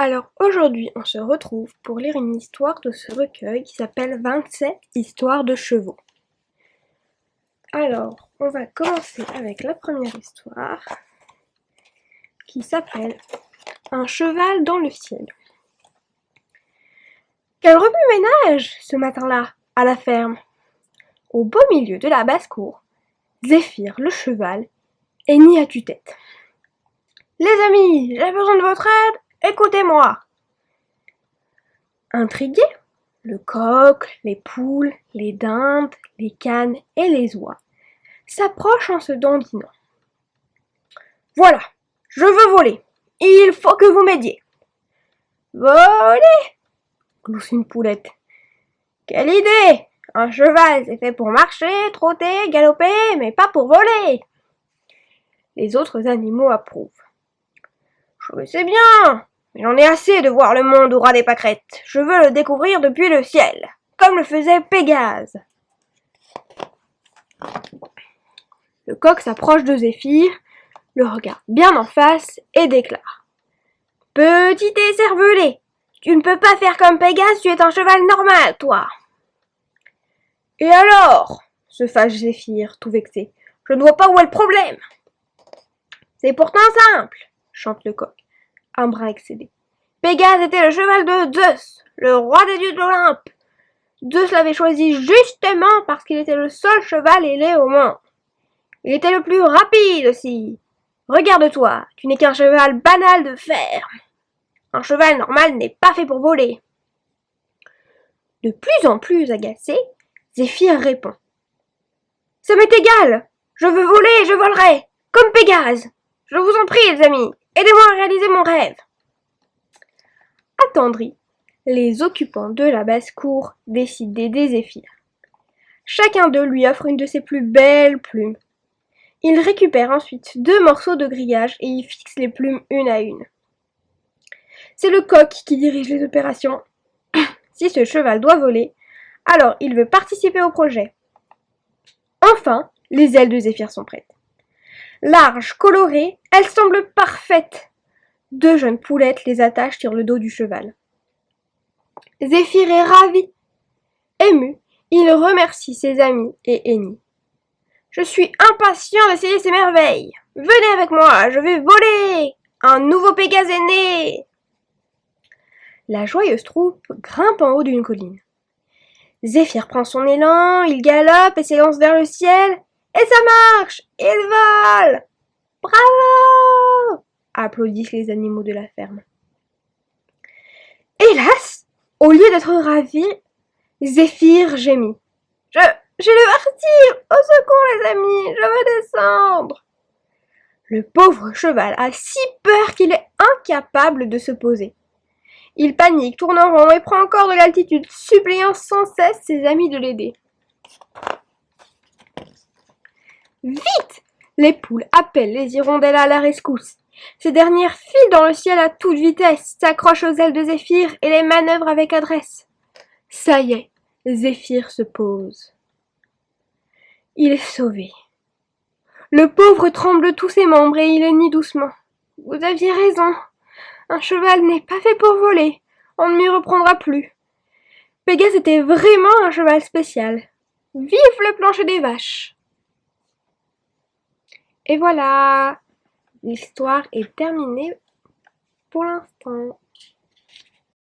Alors aujourd'hui, on se retrouve pour lire une histoire de ce recueil qui s'appelle 27 histoires de chevaux. Alors, on va commencer avec la première histoire qui s'appelle Un cheval dans le ciel. Quel remue-ménage ce matin-là à la ferme. Au beau milieu de la basse-cour, Zéphyr le cheval hennit à tue-tête. Les amis, j'ai besoin de votre aide, écoutez-moi. Intrigués, le coq, les poules, les dindes, les canes et les oies s'approchent en se dandinant. Voilà, je veux voler. Il faut que vous m'aidiez. Voler, glousse une poulette. Quelle idée! Un cheval, c'est fait pour marcher, trotter, galoper, mais pas pour voler. Les autres animaux approuvent. Je sais bien, mais j'en ai assez de voir le monde au ras des pâquerettes. Je veux le découvrir depuis le ciel, comme le faisait Pégase. Le coq s'approche de Zéphyr, le regarde bien en face et déclare. Petit écervelé, tu ne peux pas faire comme Pégase, tu es un cheval normal, toi. Et alors, se fâche Zéphyr, tout vexé, je ne vois pas où est le problème. C'est pourtant simple, chante le coq, un brin excédé. Pégase était le cheval de Zeus, le roi des dieux de l'Olympe. Zeus l'avait choisi justement parce qu'il était le seul cheval ailé au monde. Il était le plus rapide aussi. Regarde-toi, tu n'es qu'un cheval banal de ferme. Un cheval normal n'est pas fait pour voler. De plus en plus agacé, Zéphyr répond. Ça m'est égal, je veux voler et je volerai, comme Pégase. Je vous en prie, les amis, aidez-moi à réaliser mon rêve. Attendris, les occupants de la basse-cour décident d'aider Zéphyr. Chacun d'eux lui offre une de ses plus belles plumes. Il récupère ensuite 2 morceaux de grillage et y fixe les plumes une à une. C'est le coq qui dirige les opérations. Si ce cheval doit voler, alors il veut participer au projet. Enfin, les ailes de Zéphyr sont prêtes. Larges, colorées, elles semblent parfaites. 2 jeunes poulettes les attachent sur le dos du cheval. Zéphyr est ravi. Ému, il remercie ses amis et hennit. Je suis impatient d'essayer ces merveilles. Venez avec moi, je vais voler. Un nouveau Pégase est né. La joyeuse troupe grimpe en haut d'une colline. Zéphyr prend son élan, il galope et s'élance vers le ciel. Et ça marche, il vole. Bravo! Applaudissent les animaux de la ferme. Hélas, au lieu d'être ravi, Zéphyr gémit. Je vais partir! Au secours, les amis! Je veux descendre! Le pauvre cheval a si peur qu'il est incapable de se poser. Il panique, tourne en rond et prend encore de l'altitude, suppliant sans cesse ses amis de l'aider. Vite! Les poules appellent les hirondelles à la rescousse. Ces dernières filent dans le ciel à toute vitesse, s'accrochent aux ailes de Zéphyr et les manœuvrent avec adresse. Ça y est, Zéphyr se pose. Il est sauvé. Le pauvre tremble de tous ses membres et il hennit doucement. Vous aviez raison. Un cheval n'est pas fait pour voler. On ne m'y reprendra plus. Pégase était vraiment un cheval spécial. Vive le plancher des vaches! Et voilà, l'histoire est terminée pour l'instant.